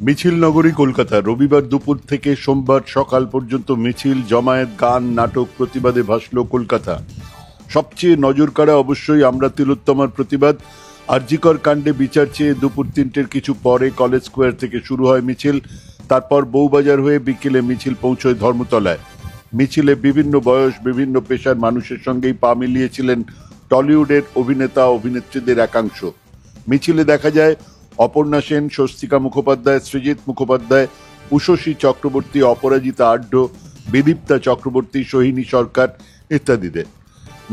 মিছিল নগরী কলকাতা। রবিবার দুপুর থেকে সোমবার সকাল পর্যন্ত মিছিল, জমায়েত, গান, নাটক, প্রতিবাদে ভাসল কলকাতা। সবচেয়ে নজরকাড়া অবশ্যই আমরা তিলোত্তমার প্রতিবাদ। আরজিকর কাণ্ডে বিচার চেয়ে দুপুর 3টের কিছু পরে কলেজ স্কোয়ার থেকে শুরু হয় মিছিল। তারপর বউবাজার হয়ে বিকেলে মিছিল পৌঁছয় ধর্মতলায়। মিছিলে বিভিন্ন বয়স, বিভিন্ন পেশার মানুষের সঙ্গেই পা মিলিয়েছিলেন টলিউডের অভিনেতা অভিনেত্রীদের একাংশ। মিছিলে দেখা যায় অপর্ণা সেন, স্বস্তিকা মুখোপাধ্যায়, সৃজিত মুখোপাধ্যায়, উষসী চক্রবর্তী, অপরাজিতা আড্ড, বিদীপ্তা চক্রবর্তী, সোহিনী সরকার ইত্যাদিদের।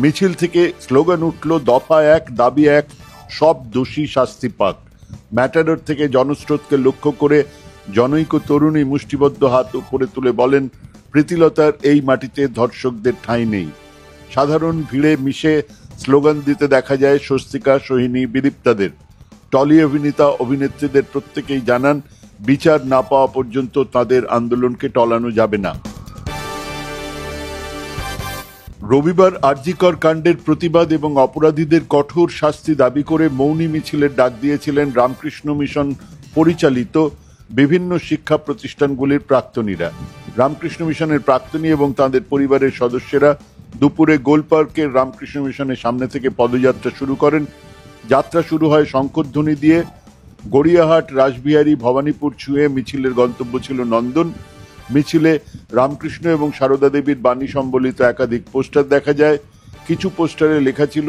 মিছিল থেকে স্লোগান উঠল, দফা এক, দাবি এক, সব দোষী শাস্তি পাক। ম্যাটাডোর থেকে জনস্রোতকে লক্ষ্য করে জনৈক তরুণী মুষ্টিবদ্ধ হাত উপরে তুলে বলেন, প্রীতিলতার এই মাটিতে ধর্ষকদের ঠাঁই নেই। সাধারণ ভিড়ে মিশে স্লোগান দিতে দেখা যায় স্বস্তিকা, সোহিনী, বিদীপ্তাদের। টলি অভিনেতা অভিনেত্রীদের প্রত্যেকেই জানান, বিচার না পাওয়া পর্যন্ত তাদের আন্দোলনকে টলানো যাবে না। রবিবার আরজিকর কাণ্ডের প্রতিবাদ এবং অপরাধীদের কঠোর শাস্তি দাবি করে মৌনী মিছিলের ডাক দিয়েছিলেন রামকৃষ্ণ মিশন পরিচালিত বিভিন্ন শিক্ষা প্রতিষ্ঠানগুলির প্রাক্তনীরা। রামকৃষ্ণ মিশনের প্রাক্তনী এবং তাদের পরিবারের সদস্যরা দুপুরে গোলপার্কের রামকৃষ্ণ মিশনের সামনে থেকে পদযাত্রা শুরু করেন। যাত্রা শুরু হয় শঙ্খধ্বনি দিয়ে। গড়িয়াহাট, রাসবিহারী, ভবানীপুর ছুঁয়ে মিছিলের গন্তব্য ছিল নন্দন। মিছিলে রামকৃষ্ণ এবং সারদা দেবীর বাণী সম্বলিত একাধিক পোস্টার দেখা যায়। কিছু পোস্টারে লেখা ছিল,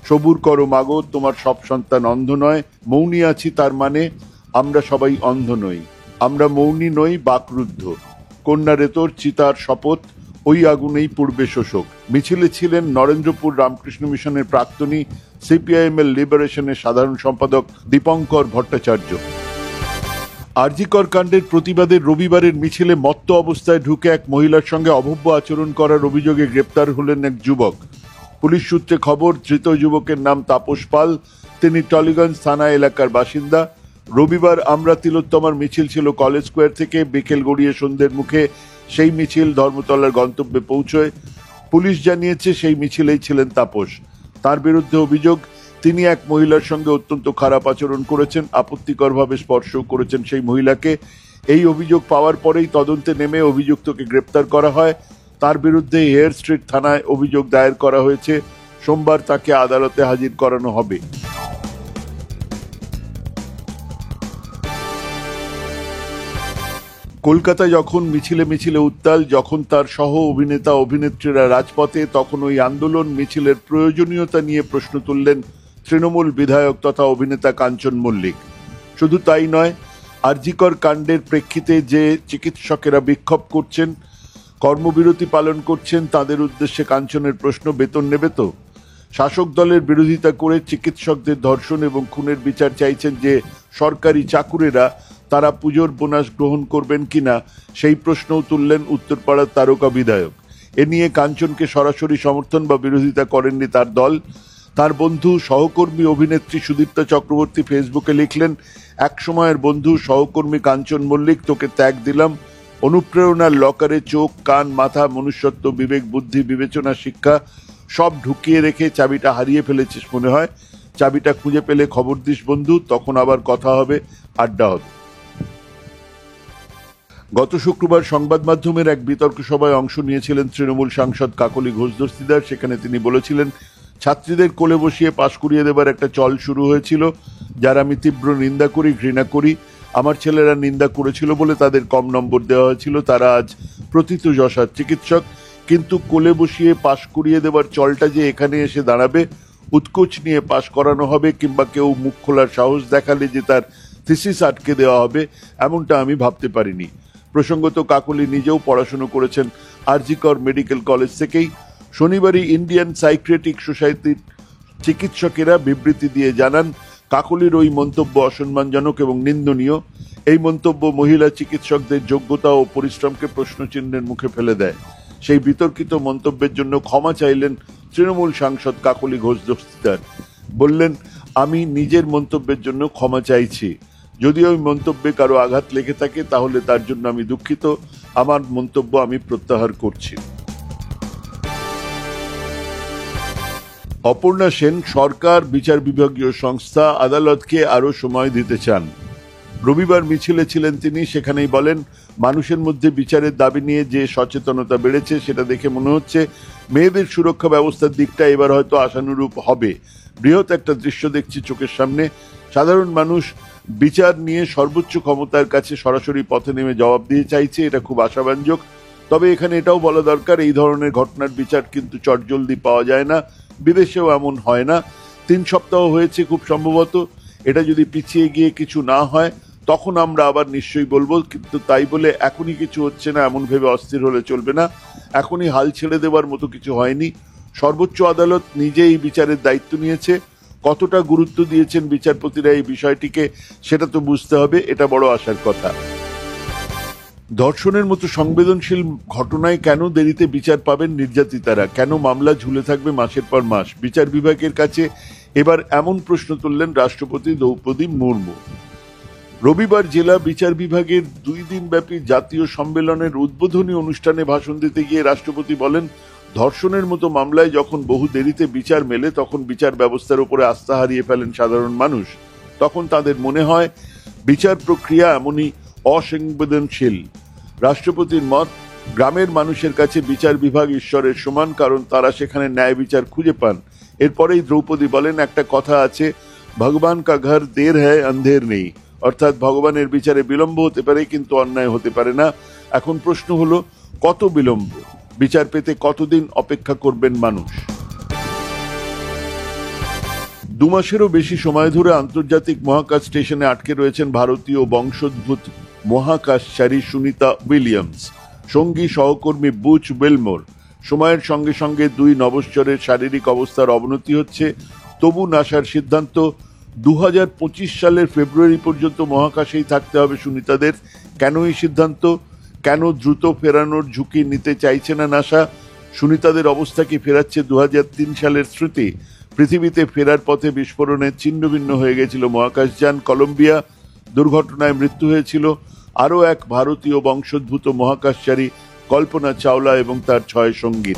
সবুর করো মাগো, তোমার সব সন্তান অন্ধ নয়, মৌনী আছি তার মানে আমরা সবাই অন্ধ নই, আমরা মৌনী নই বাকরুদ্ধ, কন্যা রেতর চিতার শপথ, ওই আগুনেই পূর্বে শোষক। মিছিলে ছিলেন নরেন্দ্রপুর রামকৃষ্ণ মিশনের প্রাক্তনী, সিপিআইএমএল লিবারেশনের সাধারণ সম্পাদক দীপঙ্কর ভট্টাচার্য। আরজিকর কাণ্ডের প্রতিবাদে রবিবারের মিছিলে মত্ত অবস্থায় ঢুকে এক মহিলার সঙ্গে অভব্য আচরণ করার অভিযোগে গ্রেপ্তার হলেন এক যুবক। পুলিশ সূত্রে খবর, ধৃত যুবকের নাম তাপস পাল। তিনি টলিগঞ্জ থানা এলাকার বাসিন্দা। রবিবার আমরা তিলোত্তমার মিছিল ছিল কলেজ স্কোয়ার থেকে। বিকেল গড়িয়ে সন্ধ্যের মুখে সেই মিছিল ধর্মতলার গন্তব্যে পৌঁছয়। পুলিশ জানিয়েছে, সেই মিছিলেই ছিলেন তাপস। তার বিরুদ্ধে অভিযোগ, তিনি এক মহিলার সঙ্গে অত্যন্ত খারাপ আচরণ করেছেন, আপত্তিকরভাবে স্পর্শ করেছেন সেই মহিলাকে। এই অভিযোগ পাওয়ার পরেই তদন্তে নেমে অভিযুক্তকে গ্রেপ্তার করা হয়। তার বিরুদ্ধে হেয়ার স্ট্রিট থানায় অভিযোগ দায়ের করা হয়েছে। সোমবার তাকে আদালতে হাজির করানো হবে। কলকাতায় যখন মিছিলে মিছিলে উত্তাল, যখন তার সহ অভিনেতা অভিনেত্রীরা রাজপথে, তখন ওই আন্দোলন মিছিলের প্রয়োজনীয়তা নিয়ে প্রশ্ন তুললেন তৃণমূল বিধায়ক তথা অভিনেতা কাঞ্চন মল্লিক। শুধু তাই নয়, আরজিকর কাণ্ডের প্রেক্ষিতে যে চিকিৎসকেরা বিক্ষোভ করছেন, কর্মবিরতি পালন করছেন, তাদের উদ্দেশ্যে কাঞ্চনের প্রশ্ন, বেতন নেবে তো? শাসক দলের বিরোধিতা করে চিকিৎসকদের ধর্ষণ এবং খুনের বিচার চাইছেন যে সরকারি চাকুরেরা, তারা পুজোর বোনাস গ্রহণ করবেন কিনা সেই প্রশ্নও তুললেন উত্তরপাড়ার তারকা বিধায়ক। এ নিয়ে কাঞ্চনকে সরাসরি সমর্থন বা বিরোধিতা করেননি তার দল। তার বন্ধু সহকর্মী অভিনেত্রী সুদীপ্তা চক্রবর্তী ফেসবুকে লিখলেন, এক সময়ের বন্ধু সহকর্মী কাঞ্চন মল্লিক, তোকে ত্যাগ দিলাম। অনুপ্রেরণার লকারে চোখ, কান, মাথা, মনুষ্যত্ব, বিবেক, বুদ্ধি, বিবেচনা, শিক্ষা সব ঢুকিয়ে রেখে চাবিটা হারিয়ে ফেলেছিস মনে হয়। চাবিটা খুঁজে পেলে খবর দিস বন্ধু, তখন আবার কথা হবে, আড্ডা হবে। গত শুক্রবার সংবাদ মাধ্যমের এক বিতর্ক সভায় অংশ নিয়েছিলেন তৃণমূল সাংসদ কাকলি ঘোষ দস্তিদার। সেখানে তিনি বলেছিলেন, ছাত্রীদের কোলে বসিয়ে পাশ করিয়ে দেবার একটা চল শুরু হয়েছিল, যার আমি তীব্র নিন্দা করি, ঘৃণা করি। আমার ছেলেরা নিন্দা করেছিল বলে তাদের কম নম্বর দেওয়া হয়েছিল। তারা আজ প্রথিতযশা চিকিৎসক, কিন্তু কোলে বসিয়ে পাশ করিয়ে দেবার চলটা যে এখানে এসে দাঁড়াবে, উৎকোচ নিয়ে পাশ করানো হবে, কিংবা কেউ মুখ খোলার সাহস দেখালে যে তার থিসিস আটকে দেওয়া হবে, এমনটা আমি ভাবতে পারিনি। প্রসঙ্গত, কাকলি নিজেও পড়াশুনো করেছেন আরজিকর মেডিকেল কলেজ থেকেই। শনিবারই ইন্ডিয়ান সাইকিয়াট্রিক সোসাইটির চিকিৎসকেরা বিবৃতি দিয়ে জানান, কাকলির ওই মন্তব্য অসম্মানজনক এবং নিন্দনীয়। এই মন্তব্য মহিলা চিকিৎসকদের যোগ্যতা ও পরিশ্রমকে প্রশ্নচিহ্নের মুখে ফেলে দেয়। সেই বিতর্কিত মন্তব্যের জন্য ক্ষমা চাইলেন তৃণমূল সাংসদ কাকলি ঘোষ দস্তিদার। বললেন, আমি নিজের মন্তব্যের জন্য ক্ষমা চাইছি। যদি ওই মন্তব্যে কারো আঘাত লেগে থাকে তাহলে তার জন্য আমি দুঃখিত। আমার মন্তব্য আমি প্রত্যাহার করছি। অপর্ণা সেন, সরকার, বিচার বিভাগীয় সংস্থা আদালতকে আরো সময় দিতে চান। রবিবার মিছিলে ছিলেন তিনি, সেখানেই বলেন, মানুষের মধ্যে বিচারের দাবি নিয়ে যে সচেতনতা বেড়েছে সেটা দেখে মনে হচ্ছে মেয়েদের সুরক্ষা ব্যবস্থার দিকটা এবার হয়তো আশানুরূপ হবে। বৃহৎ একটা দৃশ্য দেখছি চোখের সামনে, সাধারণ মানুষ বিচার নিয়ে সর্বোচ্চ ক্ষমতার কাছে সরাসরি পথে নেমে জবাব দিয়ে চাইছে, এটা খুব আশাব্যঞ্জক। তবে এখানে এটাও বলা দরকার, এই ধরনের ঘটনার বিচার কিন্তু চটজলদি পাওয়া যায় না, বিদেশেও এমন হয় না। 3 সপ্তাহ হয়েছে খুব সম্ভবত, এটা যদি পিছিয়ে গিয়ে কিছু না হয় তখন আমরা আবার নিশ্চয়ই বলবো, কিন্তু তাই বলে এখনই কিছু হচ্ছে না এমন ভেবে অস্থির হলে চলবে না। এখনই হাল ছেড়ে দেওয়ার মতো কিছু হয়নি। সর্বোচ্চ আদালত নিজেই বিচারের দায়িত্ব নিয়েছে, কতটা গুরুত্ব দিয়েছেন বিচারপতিরা এই বিষয়টিকে সেটা তো বুঝতে হবে, এটা বড় আশার কথা। ধর্ষণের মতো সংবেদনশীল ঘটনায় কেন দেরিতে বিচার পাবেন নির্যাতিতারা? কেন মামলা ঝুলে থাকবে মাসের পর মাস? বিচার বিভাগের কাছে এবার এমন প্রশ্ন তুললেন রাষ্ট্রপতি দ্রৌপদী মুর্মু। রবিবার জেলা বিচার বিভাগের 2 দিনব্যাপী জাতীয় সম্মেলনের উদ্বোধনী অনুষ্ঠানে ভাষণ দিতে গিয়ে রাষ্ট্রপতি বলেন, ধর্ষণের মতো মামলায় যখন বহু দেরিতে বিচার মেলে তখন বিচার ব্যবস্থার উপরে আস্থা হারিয়ে ফেলেন সাধারণ মানুষ। তখন তাদের মনে হয় বিচার প্রক্রিয়া এমনই অসংবেদনশীল। রাষ্ট্রপতির মত, গ্রামের মানুষের কাছে বিচার বিভাগ ঈশ্বরের সমান, কারণ তারা সেখানে ন্যায় বিচার খুঁজে পান। এরপরেই দ্রৌপদী বলেন, একটা কথা আছে, ভগবান কা ঘর দের হ্যায় অন্ধের নেই, অর্থাৎ ভগবানের বিচারে বিলম্ব হতে পারে কিন্তু অন্যায় হতে পারে না। এখন প্রশ্ন হলো, কত বিলম্ব? বিচার পেতে কতদিন অপেক্ষা করবেন মানুষ? 2 মাসেরও বেশি সময় ধরে আন্তর্জাতিক মহাকাশ স্টেশনে আটকে রয়েছেন ভারতীয় বংশোদ্ভূত মহাকাশচারী সুনিতা উইলিয়ামস, সঙ্গী সহকর্মী বুচ উইলমোর। সময়ের সঙ্গে সঙ্গে 2 নভশ্চরের শারীরিক অবস্থার অবনতি হচ্ছে, তবু নাসার সিদ্ধান্ত 2025 সালের ফেব্রুয়ারি পর্যন্ত মহাকাশেই থাকতে হবে সুনিতাদের। কেন এই সিদ্ধান্ত? কেন দ্রুত ফেরানোর ঝুঁকি নিতে চাইছে না নাসা? সুনিতাদের অবস্থা কি ফেরাচ্ছে 2003 সালের স্মৃতি? পৃথিবীতে ফেরার পথে বিস্ফোরণে ছিন্নভিন্ন হয়ে গেছিল মহাকাশযান কলম্বিয়া, দুর্ঘটনায় মৃত্যু হয়েছিল আরও এক ভারতীয় বংশোদ্ভূত মহাকাশচারী কল্পনা চাওলা এবং তার 6 সঙ্গী।